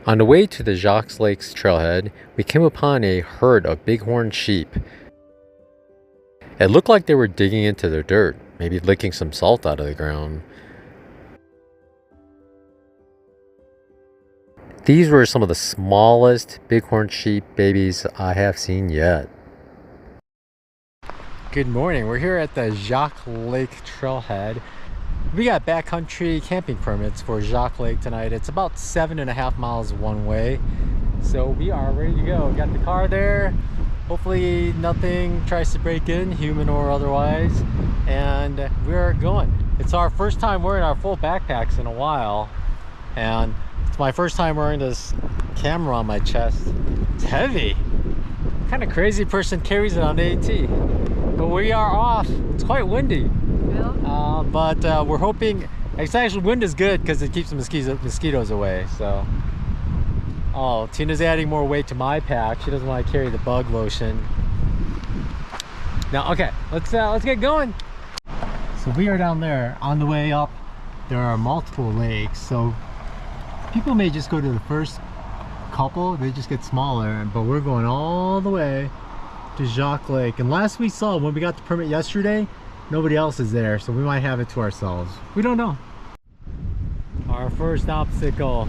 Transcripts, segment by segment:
On the way to the Jacques Lake's trailhead, we came upon a herd of bighorn sheep. It looked like they were digging into the dirt, maybe licking some salt out of the ground. These were some of the smallest bighorn sheep babies I have seen yet. Good morning, we're here at the Jacques Lake trailhead. We got backcountry camping permits for Jacques Lake tonight. It's about 7.5 miles one way. So we are ready to go. Got the car there. Hopefully nothing tries to break in, human or otherwise. And we are going. It's our first time wearing our full backpacks in a while. And it's my first time wearing this camera on my chest. It's heavy. What kind of crazy person carries it on AT? But we are off. It's quite windy. But we're hoping, actually wind is good because it keeps the mosquitoes away. So, oh, Tina's adding more weight to my pack. She doesn't want to carry the bug lotion. Now, okay, let's get going. So we are down there. On the way up, there are multiple lakes. So people may just go to the first couple. They just get smaller. But we're going all the way to Jacques Lake. And last we saw, when we got the permit yesterday, nobody else is there, so we might have it to ourselves. We don't know. Our first obstacle.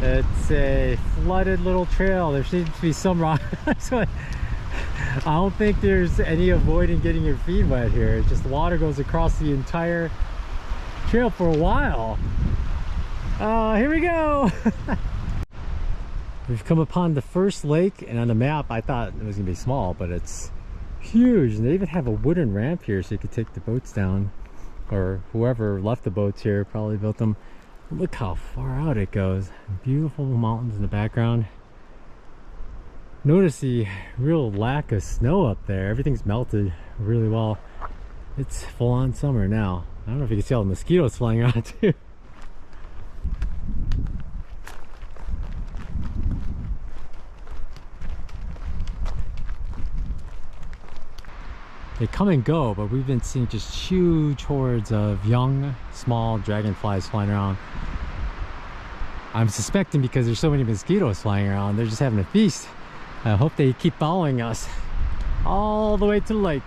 It's a flooded little trail. There seems to be some rock. So I don't think there's any avoiding getting your feet wet here. It's just the water goes across the entire trail for a while. Here we go. We've come upon the first lake, and on the map I thought it was gonna be small, but it's huge. And they even have a wooden ramp here so you could take the boats down, or whoever left the boats here probably built them. Look how far out it goes. Beautiful mountains in the background. Notice the real lack of snow up there. Everything's melted really well. It's full-on summer now. I don't know if you can see all the mosquitoes flying around too. They come and go, but we've been seeing just huge hordes of young, small dragonflies flying around. I'm suspecting because there's so many mosquitoes flying around, they're just having a feast. I hope they keep following us all the way to the lake.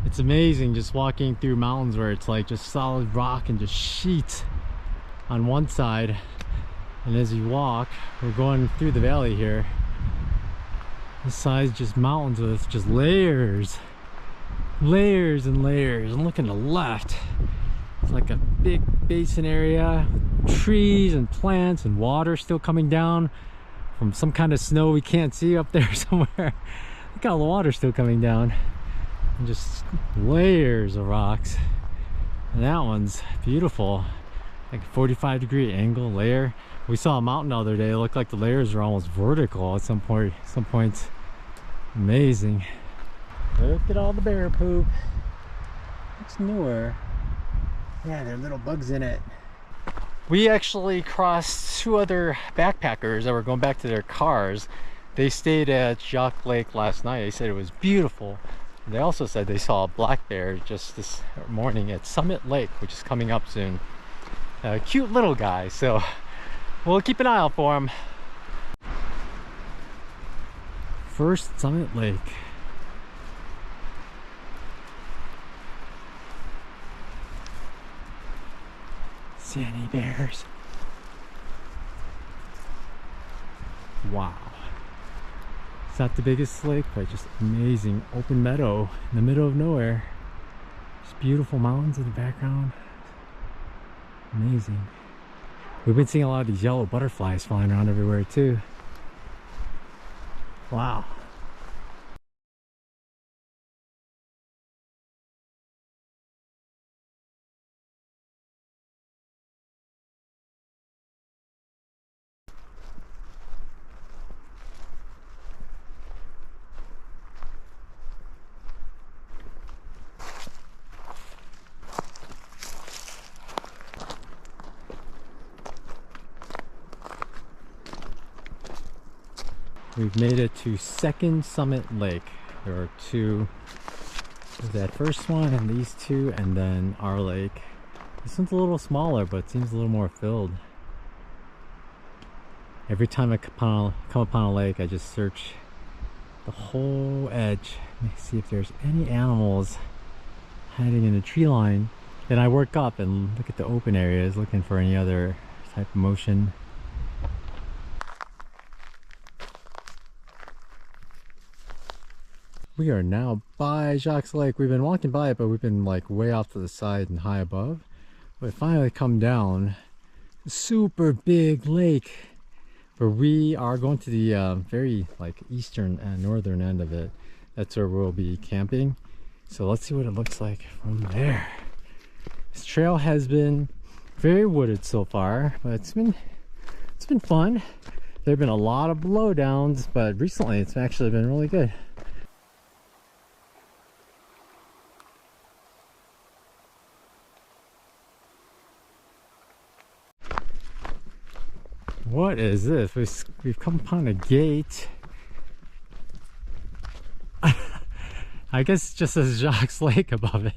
It's amazing just walking through mountains where it's like just solid rock and just sheets on one side, and as you walk, we're going through the valley here, this side's just mountains with just layers and layers. And look on the left, it's like a big basin area with trees and plants and water still coming down from some kind of snow we can't see up there somewhere. Look how the water's still coming down. And just layers of rocks, and that one's beautiful, like a 45-degree angle layer. We saw a mountain the other day, it looked like the layers were almost vertical at some points. Amazing. Look at all the bear poop. It's newer. Yeah, there are little bugs in it. We actually crossed two other backpackers that were going back to their cars. They stayed at Jacques Lake last night. They said it was beautiful. They also said they saw a black bear just this morning at Summit Lake, which is coming up soon. A cute little guy, so we'll keep an eye out for him. First Summit Lake. See any bears? Wow. It's not the biggest lake, but just amazing open meadow in the middle of nowhere. Just beautiful mountains in the background. Amazing. We've been seeing a lot of these yellow butterflies flying around everywhere too. Wow. We've made it to Second Summit Lake. There are two. There's that first one and these two, and then our lake. This one's a little smaller, but seems a little more filled. Every time I come upon a lake, I just search the whole edge. Let me see if there's any animals hiding in the tree line. Then I work up and look at the open areas, looking for any other type of motion. We are now by Jacques Lake. We've been walking by it, but we've been like way off to the side and high above. But finally come down. Super big lake. But we are going to the very like eastern and northern end of it. That's where we'll be camping. So let's see what it looks like from there. This trail has been very wooded so far, but it's been fun. There have been a lot of blowdowns, but recently it's actually been really good. What is this? We've come upon a gate. I guess it just says Jacques Lake above it.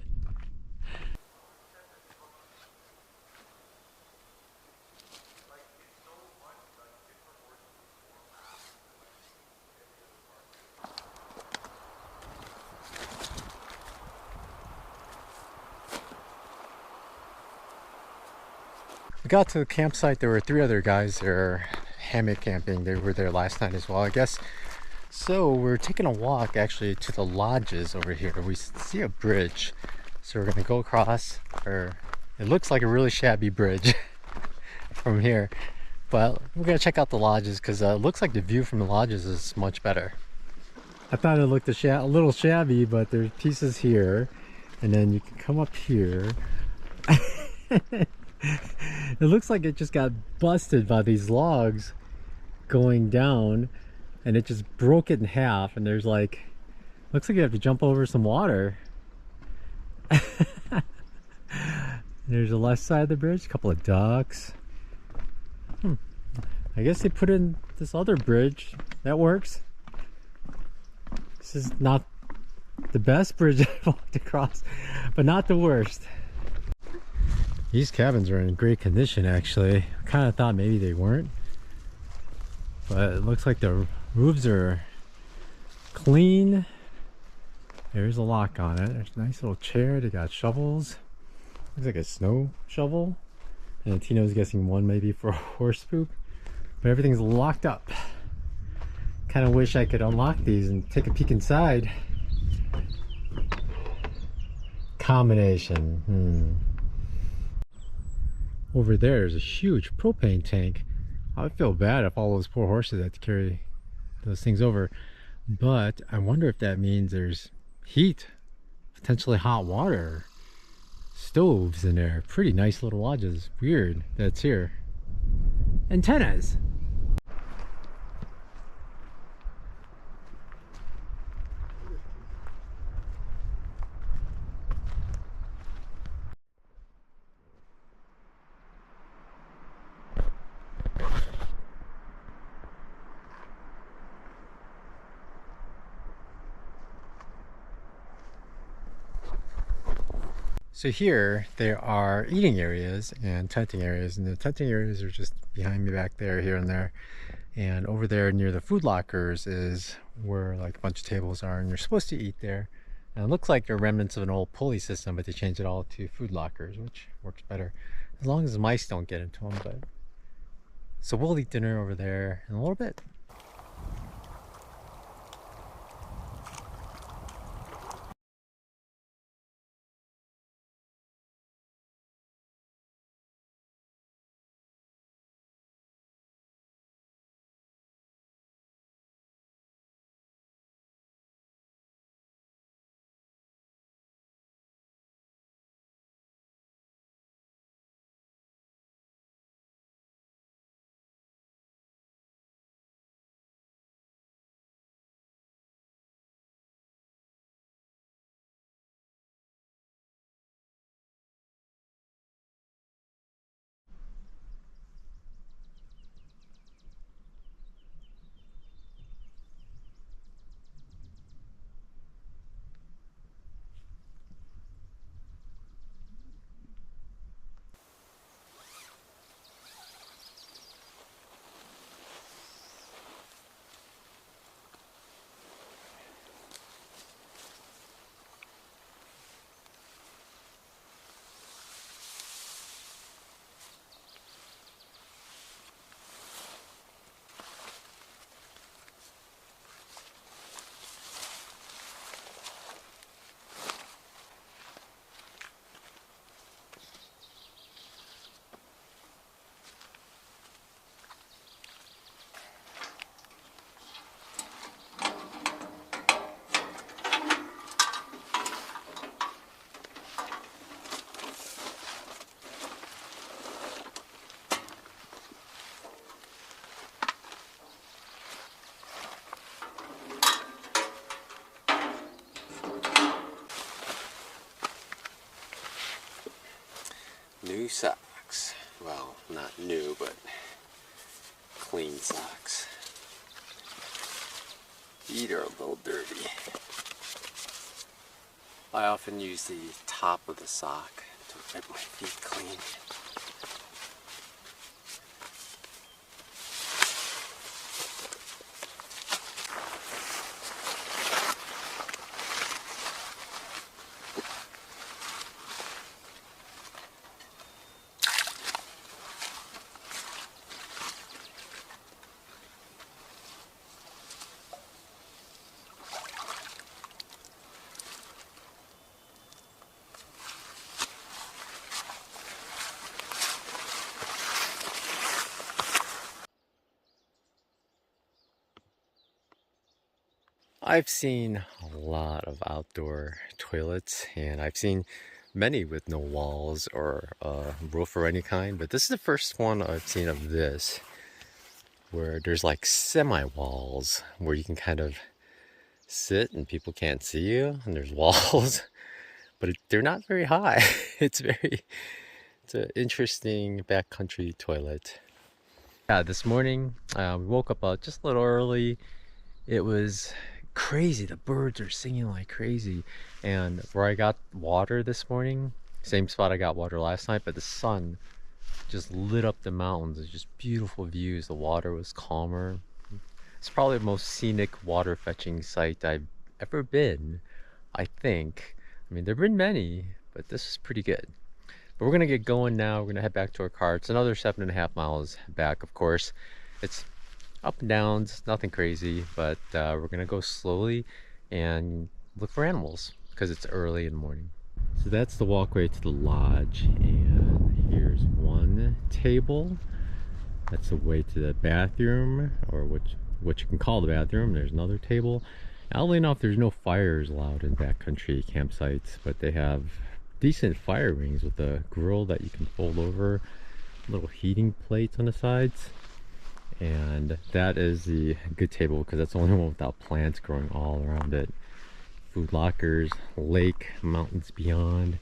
We got to the campsite. There were 3 other guys there hammock camping. They were there last night as well, I guess. So we're taking a walk actually to the lodges over here. We see a bridge, so we're gonna go across, or it looks like a really shabby bridge from here, but we're gonna check out the lodges because it looks like the view from the lodges is much better. I thought it looked a little shabby, but there's pieces here, and then you can come up here. It looks like it just got busted by these logs going down, and it just broke it in half, and there's like, looks like you have to jump over some water. There's the left side of the bridge, a couple of ducks. I guess they put in this other bridge that works. This is not the best bridge I've walked across, but not the worst. These cabins are in great condition actually. I kind of thought maybe they weren't, but it looks like the roofs are clean. There's a lock on it. There's a nice little chair. They got shovels. Looks like a snow shovel. And Tino's guessing one maybe for horse poop. But everything's locked up. Kind of wish I could unlock these and take a peek inside. Combination. Over there's a huge propane tank. I would feel bad if all those poor horses had to carry those things over. But I wonder if that means there's heat, potentially hot water, stoves in there. Pretty nice little lodges. Weird that's here. Antennas. So here there are eating areas and tenting areas, and the tenting areas are just behind me back there, here and there. And over there near the food lockers is where like a bunch of tables are, and you're supposed to eat there. And it looks like they're remnants of an old pulley system, but they changed it all to food lockers, which works better as long as mice don't get into them. But so we'll eat dinner over there in a little bit. New socks. Well, not new, but clean socks. Feet are a little dirty. I often use the top of the sock to get my feet clean. I've seen a lot of outdoor toilets, and I've seen many with no walls or a roof or any kind, but this is the first one I've seen of this, where there's like semi-walls where you can kind of sit and people can't see you, and there's walls, but they're not very high. It's an interesting backcountry toilet. Yeah, this morning we woke up just a little early. It was crazy. The birds are singing like crazy. And where I got water this morning, same spot I got water last night, but the sun just lit up the mountains. It's just beautiful views. The water was calmer. It's probably the most scenic water fetching site I've ever been, I think. I mean, there have been many, but this is pretty good. But we're gonna get going now. We're gonna head back to our car. It's another 7.5 miles back, of course. It's up and downs, nothing crazy, but we're gonna go slowly and look for animals because it's early in the morning. So that's the walkway to the lodge, and here's one table. That's the way to the bathroom, or what you can call the bathroom. There's another table. Oddly enough, there's no fires allowed in backcountry campsites, but they have decent fire rings with a grill that you can fold over, little heating plates on the sides. And that is the good table because that's the only one without plants growing all around it. Food lockers, lake, mountains beyond,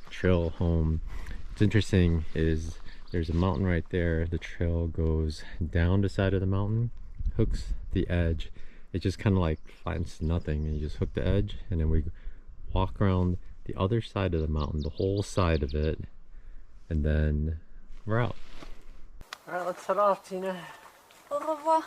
trail home. What's interesting is there's a mountain right there. The trail goes down the side of the mountain, hooks the edge. It just kind of like finds nothing, and you just hook the edge, and then we walk around the other side of the mountain, the whole side of it, and then we're out. All right, let's head off, Tina. Au revoir.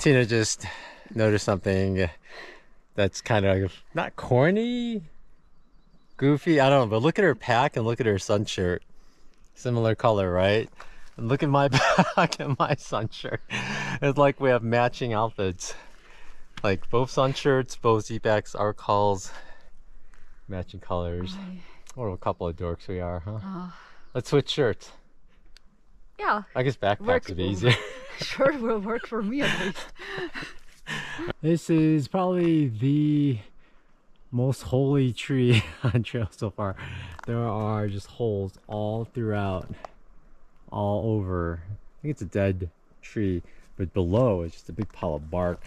Tina just noticed something that's kind of not corny, goofy, I don't know, but look at her pack and look at her sun shirt. Similar color, right? And look at my pack and my sun shirt. It's like we have matching outfits. Like both sun shirts, both Z-packs, our calls, matching colors. What a couple of dorks we are, huh? Let's switch shirts. Yeah. I guess backpacks would be easier. Sure, will work for me at least. This is probably the most holy tree on trail so far. There are just holes all throughout, all over. I think it's a dead tree, but below it's just a big pile of bark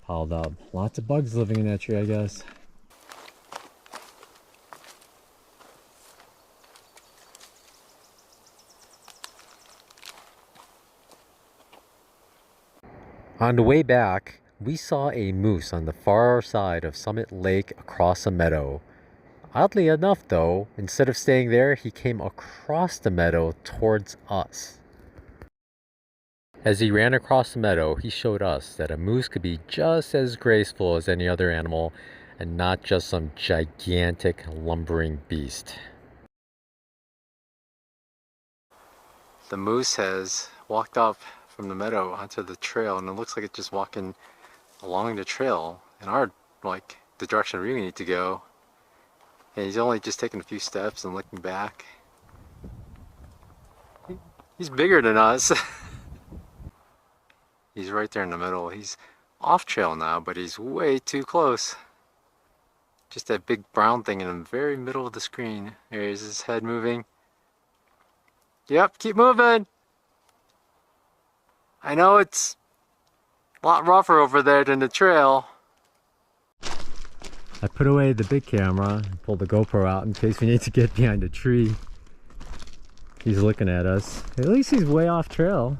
piled up. Lots of bugs living in that tree, I guess. On the way back, we saw a moose on the far side of Summit Lake across a meadow. Oddly enough though, instead of staying there, he came across the meadow towards us. As he ran across the meadow, he showed us that a moose could be just as graceful as any other animal and not just some gigantic lumbering beast. The moose has walked off from the meadow onto the trail, and it looks like it's just walking along the trail in our, like, the direction we need to go. And he's only just taking a few steps and looking back. He's bigger than us. He's He's right there in the middle. He's off trail now, but he's way too close. Just that big brown thing in the very middle of the screen. There's his head moving. Yep, keep moving. I know it's a lot rougher over there than the trail. I put away the big camera and pulled the GoPro out in case we need to get behind a tree. He's looking at us. At least he's way off trail.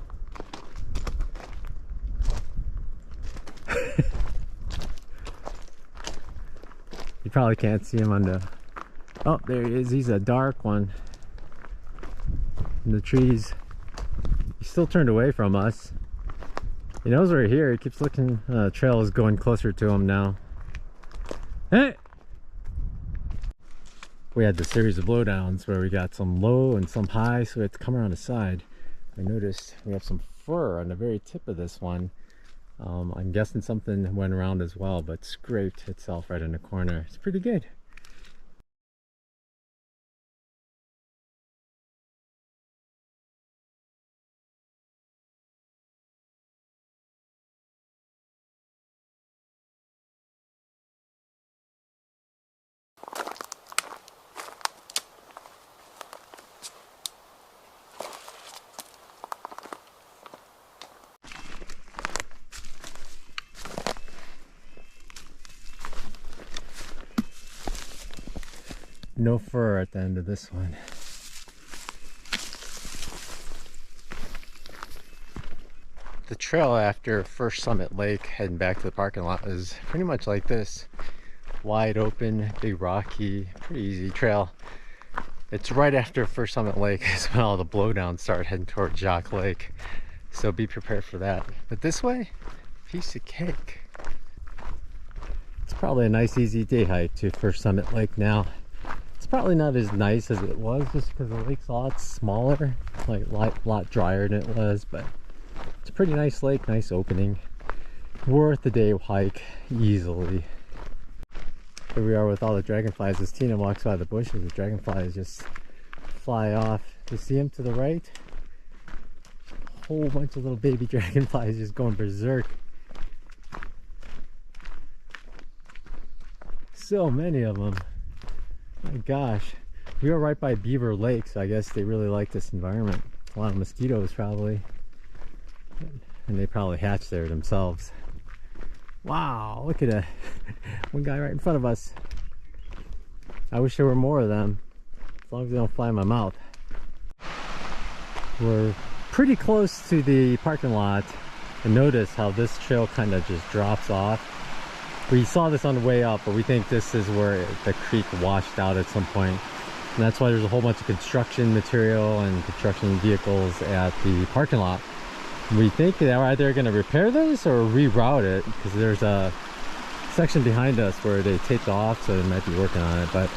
You probably can't see him on the... Oh, there he is. He's a dark one. In the trees. He's still turned away from us. He knows we're here. He keeps looking. The trail is going closer to him now. Hey! We had the series of blowdowns where we got some low and some high, so we had to come around the side. I noticed we have some fur on the very tip of this one. I'm guessing something went around as well, but scraped itself right in the corner. It's pretty good. No fur at the end of this one. The trail after First Summit Lake heading back to the parking lot is pretty much like this. Wide open, big rocky, pretty easy trail. It's right after First Summit Lake is when all the blowdowns start heading toward Jacques Lake. So be prepared for that. But this way, piece of cake. It's probably a nice easy day hike to First Summit Lake now. It's probably not as nice as it was just because the lake's a lot smaller, like a lot drier than it was, but it's a pretty nice lake, nice opening. Worth the day hike easily. Here we are with all the dragonflies. As Tina walks by the bushes, the dragonflies just fly off. You see them to the right? A whole bunch of little baby dragonflies just going berserk. So many of them. My gosh. We are right by Beaver Lake, so I guess they really like this environment. A lot of mosquitoes probably. And they probably hatch there themselves. Wow, look at that. One guy right in front of us. I wish there were more of them. As long as they don't fly in my mouth. We're pretty close to the parking lot. And notice how this trail kind of just drops off. We saw this on the way up, but we think this is where the creek washed out at some point. And that's why there's a whole bunch of construction material and construction vehicles at the parking lot. We think they're either going to repair this or reroute it, because there's a section behind us where they taped off, so they might be working on it. But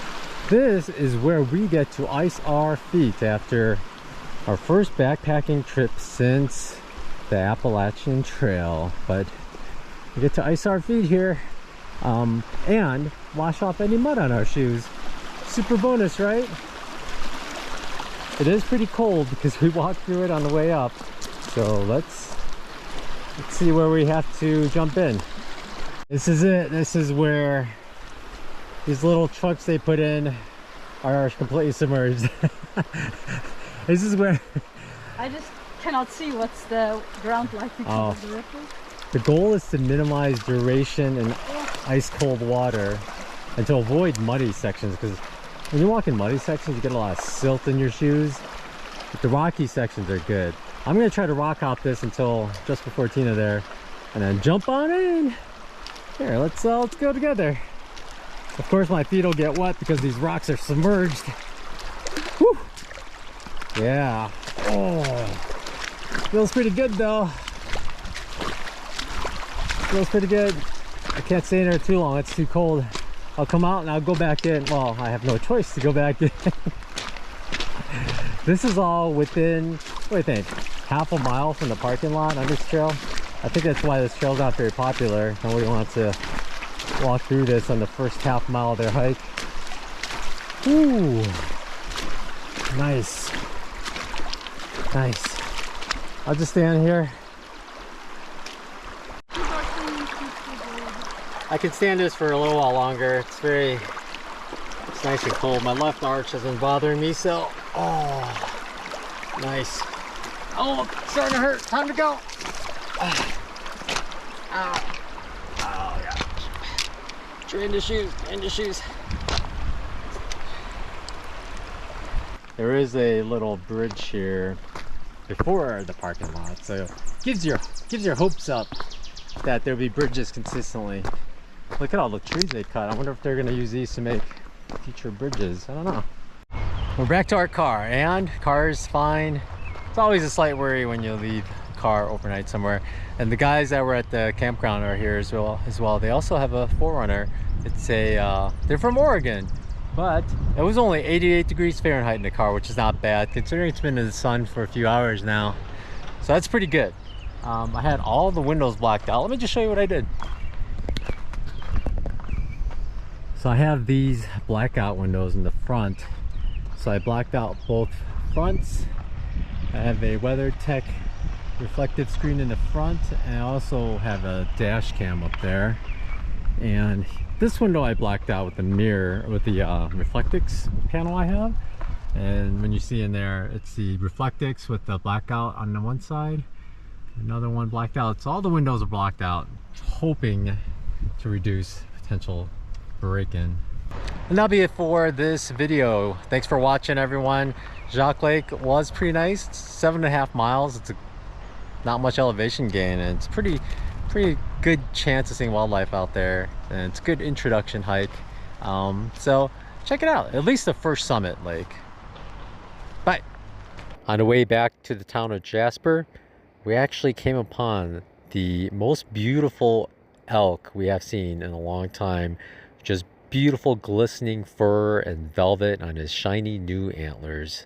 this is where we get to ice our feet after our first backpacking trip since the Appalachian Trail. But we get to ice our feet here. And wash off any mud on our shoes. Super bonus, right? It is pretty cold because we walked through it on the way up. So let's see where we have to jump in. This is it. This is where these little trucks they put in are completely submerged. This is where I just cannot see what's the ground like in front of the river. The goal is to minimize duration in ice cold water and to avoid muddy sections, because when you walk in muddy sections you get a lot of silt in your shoes, but the rocky sections are good. I'm going to try to rock hop this until just before Tina there and then jump on in. Here, let's go together. Of course my feet will get wet because these rocks are submerged. Whew. Yeah. Oh, feels pretty good though. Feels pretty good. I can't stay in there too long, it's too cold. I'll come out and I'll go back in. Well, I have no choice to go back in. This is all within, what do you think, half a mile from the parking lot on this trail. I think that's why this trail's not very popular. Nobody wants to walk through this on the first half mile of their hike. Ooh, nice. Nice. I'll just stand here. I can stand this for a little while longer. It's nice and cold. My left arch has been bothering me, so oh, nice. Oh, it's starting to hurt. Time to go. Ow. Oh yeah. Drain the shoes. There is a little bridge here before the parking lot, so gives your hopes up that there'll be bridges consistently. Look at all the trees they cut. I wonder if they're gonna use these to make future bridges. I don't know. We're back to our car, and car is fine. It's always a slight worry when you leave a car overnight somewhere. And the guys that were at the campground are here as well. They also have a 4Runner. It's a they're from Oregon, but it was only 88 degrees Fahrenheit in the car, which is not bad considering it's been in the sun for a few hours now. So that's pretty good. I had all the windows blacked out. Let me just show you what I did. So I have these blackout windows in the front. So I blacked out both fronts. I have a WeatherTech reflective screen in the front, and I also have a dash cam up there. And this window I blacked out with the mirror, with the Reflectix panel I have. And when you see in there, it's the Reflectix with the blackout on the one side, another one blacked out. So all the windows are blocked out, hoping to reduce potential break-in. And that'll be it for this video. Thanks for watching, everyone. Jacques Lake was pretty nice. It's 7.5 miles. It's not much elevation gain, and it's pretty good chance of seeing wildlife out there, and it's a good introduction hike. So check it out, at least the first summit lake. Bye. On the way back to the town of Jasper, we actually came upon the most beautiful elk we have seen in a long time. Just beautiful glistening fur and velvet on his shiny new antlers.